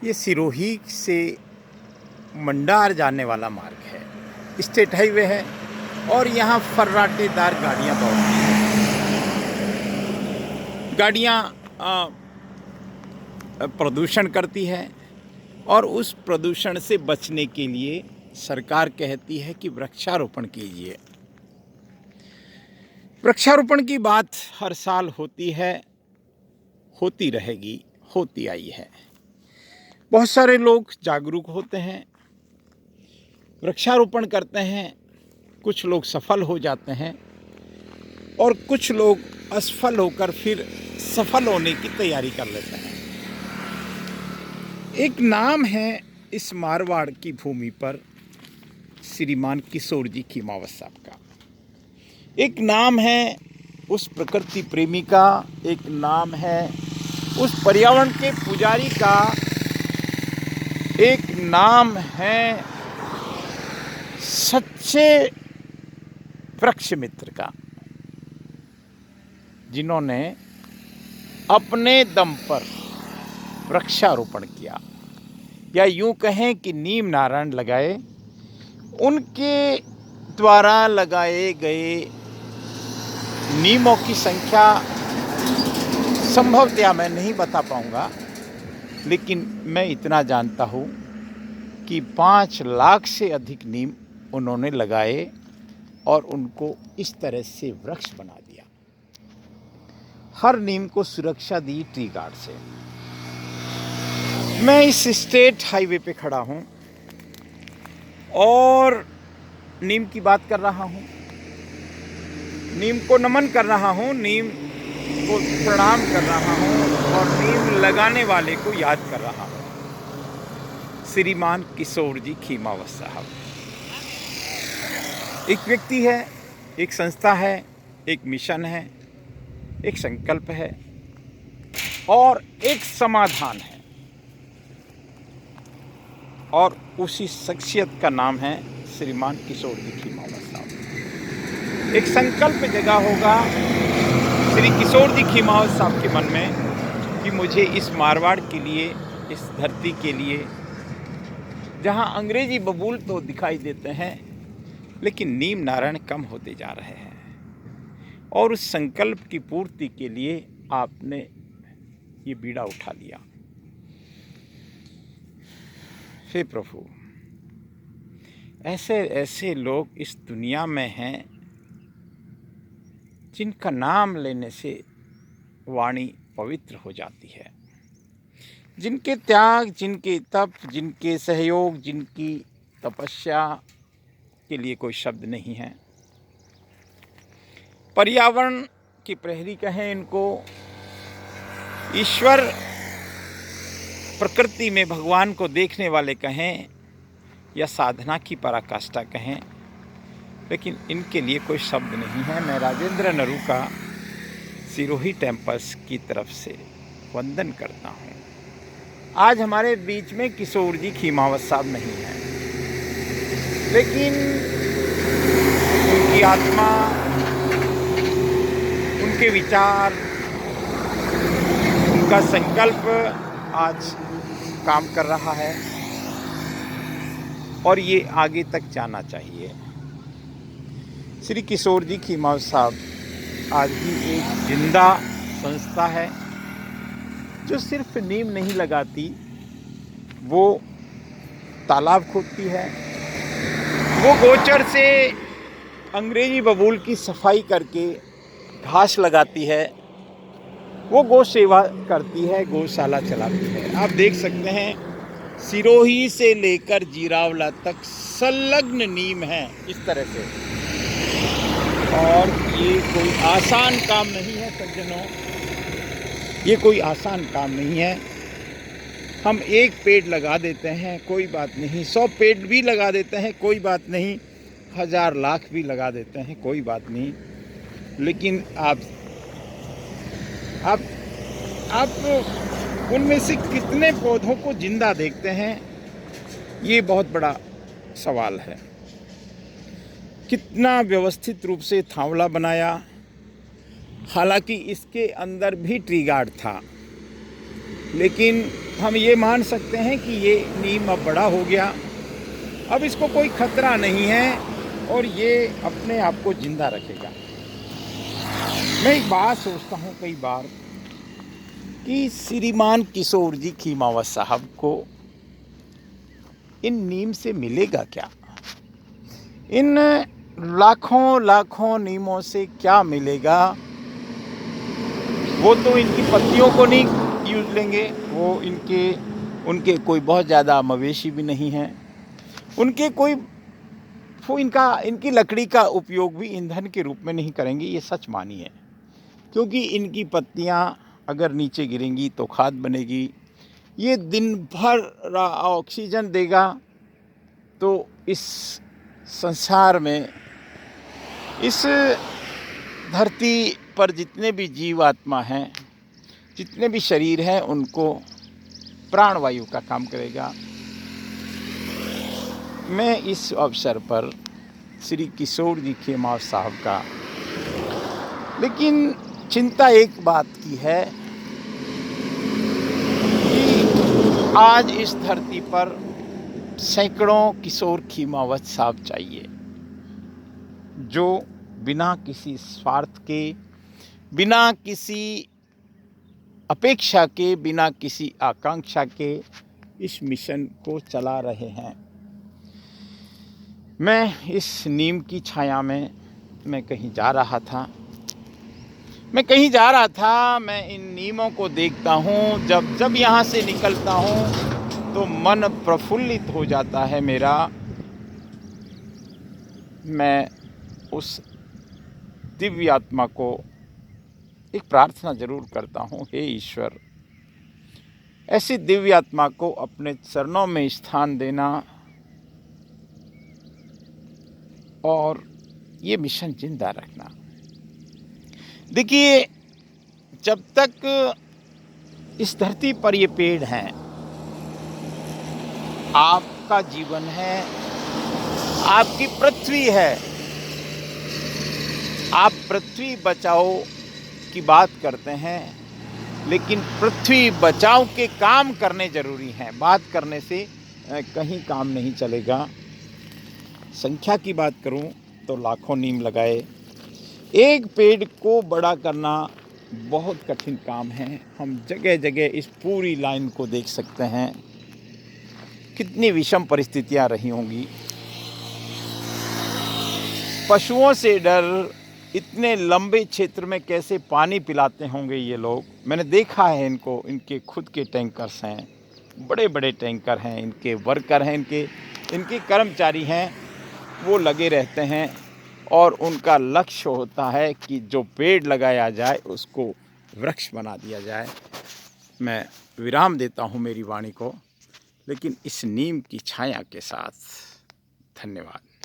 ये सिरोही से मंडार जाने वाला मार्ग है, स्टेट हाईवे है और यहाँ फर्राटेदार गाड़ियाँ दौड़ती हैं। गाड़ियाँ प्रदूषण करती है और उस प्रदूषण से बचने के लिए सरकार कहती है कि वृक्षारोपण कीजिए। वृक्षारोपण की बात हर साल होती है, होती रहेगी, होती आई है। बहुत सारे लोग जागरूक होते हैं, वृक्षारोपण करते हैं, कुछ लोग सफल हो जाते हैं और कुछ लोग असफल होकर फिर सफल होने की तैयारी कर लेते हैं। एक नाम है इस मारवाड़ की भूमि पर श्रीमान किशोर जी खीमावत साहब का, एक नाम है उस प्रकृति प्रेमी का, एक नाम है उस पर्यावरण के पुजारी का, एक नाम है सच्चे वृक्ष मित्र का, जिन्होंने अपने दम पर वृक्षारोपण किया, या यूं कहें कि नीम नारायण लगाए। उनके द्वारा लगाए गए नीमों की संख्या संभवतः मैं नहीं बता पाऊंगा, लेकिन मैं इतना जानता हूँ कि 5 लाख से अधिक नीम उन्होंने लगाए और उनको इस तरह से वृक्ष बना दिया। हर नीम को सुरक्षा दी ट्री गार्ड से। मैं इस स्टेट हाईवे पे खड़ा हूँ और नीम की बात कर रहा हूँ, नीम को नमन कर रहा हूँ, नीम को प्रणाम कर रहा हूँ और नीम लगाने वाले को याद कर रहा हूँ, श्रीमान किशोर जी खीमावत साहब। एक व्यक्ति है, एक संस्था है, एक मिशन है, एक संकल्प है और एक समाधान है, और उसी शख्सियत का नाम है श्रीमान किशोर जी खीमावत साहब। एक संकल्प जगा होगा श्री किशोर जी खीमावत साहब के मन में कि मुझे इस मारवाड़ के लिए, इस धरती के लिए, जहां अंग्रेजी बबूल तो दिखाई देते हैं लेकिन नीम नारायण कम होते जा रहे हैं, और उस संकल्प की पूर्ति के लिए आपने ये बीड़ा उठा लिया। हे प्रभु, ऐसे ऐसे लोग इस दुनिया में हैं जिनका नाम लेने से वाणी पवित्र हो जाती है, जिनके त्याग, जिनके तप, जिनके सहयोग, जिनकी तपस्या के लिए कोई शब्द नहीं है। पर्यावरण की प्रहरी कहें इनको, ईश्वर प्रकृति में भगवान को देखने वाले कहें, या साधना की पराकाष्ठा कहें, लेकिन इनके लिए कोई शब्द नहीं है। मैं राजेंद्र नरू का सिरोही टेम्पल्स की तरफ से वंदन करता हूँ। आज हमारे बीच में किशोर जी खीमावत साहब नहीं हैं, लेकिन उनकी आत्मा, उनके विचार, उनका संकल्प आज काम कर रहा है और ये आगे तक जाना चाहिए। श्री किशोर जी खीमावत साहब आज भी एक जिंदा संस्था है जो सिर्फ नीम नहीं लगाती, वो तालाब खोदती है, वो गोचर से अंग्रेजी बबूल की सफाई करके घास लगाती है, वो गौ सेवा करती है, गौशाला चलाती है। आप देख सकते हैं सिरोही से लेकर जीरावला तक संलग्न नीम है इस तरह से, और ये कोई आसान काम नहीं है सज्जनों, ये कोई आसान काम नहीं है। हम एक पेड़ लगा देते हैं कोई बात नहीं, 100 पेड़ भी लगा देते हैं कोई बात नहीं, 1000 लाख भी लगा देते हैं कोई बात नहीं, लेकिन आप उनमें से कितने पौधों को जिंदा देखते हैं, ये बहुत बड़ा सवाल है। कितना व्यवस्थित रूप से थावला बनाया, हालांकि इसके अंदर भी ट्री गार्ड था, लेकिन हम ये मान सकते हैं कि ये नीम अब बड़ा हो गया, अब इसको कोई खतरा नहीं है और ये अपने आप को जिंदा रखेगा। मैं एक बात सोचता हूँ कई बार कि श्रीमान किशोर जी खीमावत साहब को इन नीम से मिलेगा क्या? इन लाखों लाखों नीमों से क्या मिलेगा? वो तो इनकी पत्तियों को नहीं यूज लेंगे, वो उनके कोई बहुत ज़्यादा मवेशी भी नहीं हैं, उनके कोई वो इनकी लकड़ी का उपयोग भी ईंधन के रूप में नहीं करेंगे, ये सच मानिए। क्योंकि इनकी पत्तियां अगर नीचे गिरेंगी तो खाद बनेगी, ये दिन भर ऑक्सीजन देगा। तो इस संसार में, इस धरती पर जितने भी जीवात्मा हैं, जितने भी शरीर हैं, उनको प्राणवायु का काम करेगा। मैं इस अवसर पर श्री किशोर जी खीमावत साहब का, लेकिन चिंता एक बात की है कि आज इस धरती पर सैकड़ों किशोर खीमावत साहब चाहिए, जो बिना किसी स्वार्थ के, बिना किसी अपेक्षा के, बिना किसी आकांक्षा के इस मिशन को चला रहे हैं। मैं इस नीम की छाया में मैं कहीं जा रहा था, मैं इन नीमों को देखता हूँ। जब यहाँ से निकलता हूँ तो मन प्रफुल्लित हो जाता है मेरा। मैं उस दिव्य आत्मा को एक प्रार्थना जरूर करता हूँ, हे ईश्वर, ऐसी दिव्य आत्मा को अपने चरणों में स्थान देना और ये मिशन जिंदा रखना। देखिए, जब तक इस धरती पर ये पेड़ हैं, आपका जीवन है, आपकी पृथ्वी है। आप पृथ्वी बचाओ की बात करते हैं, लेकिन पृथ्वी बचाओ के काम करने जरूरी हैं। बात करने से कहीं काम नहीं चलेगा। संख्या की बात करूं तो लाखों नीम लगाए, एक पेड़ को बड़ा करना बहुत कठिन काम है। हम जगह जगह इस पूरी लाइन को देख सकते हैं, कितनी विषम परिस्थितियां रही होंगी। पशुओं से डर, इतने लंबे क्षेत्र में कैसे पानी पिलाते होंगे ये लोग। मैंने देखा है इनको, इनके खुद के टैंकर्स हैं, बड़े बड़े टैंकर हैं, इनके वर्कर हैं, इनके कर्मचारी हैं, वो लगे रहते हैं और उनका लक्ष्य होता है कि जो पेड़ लगाया जाए उसको वृक्ष बना दिया जाए। मैं विराम देता हूँ मेरी वाणी को, लेकिन इस नीम की छाया के साथ। धन्यवाद।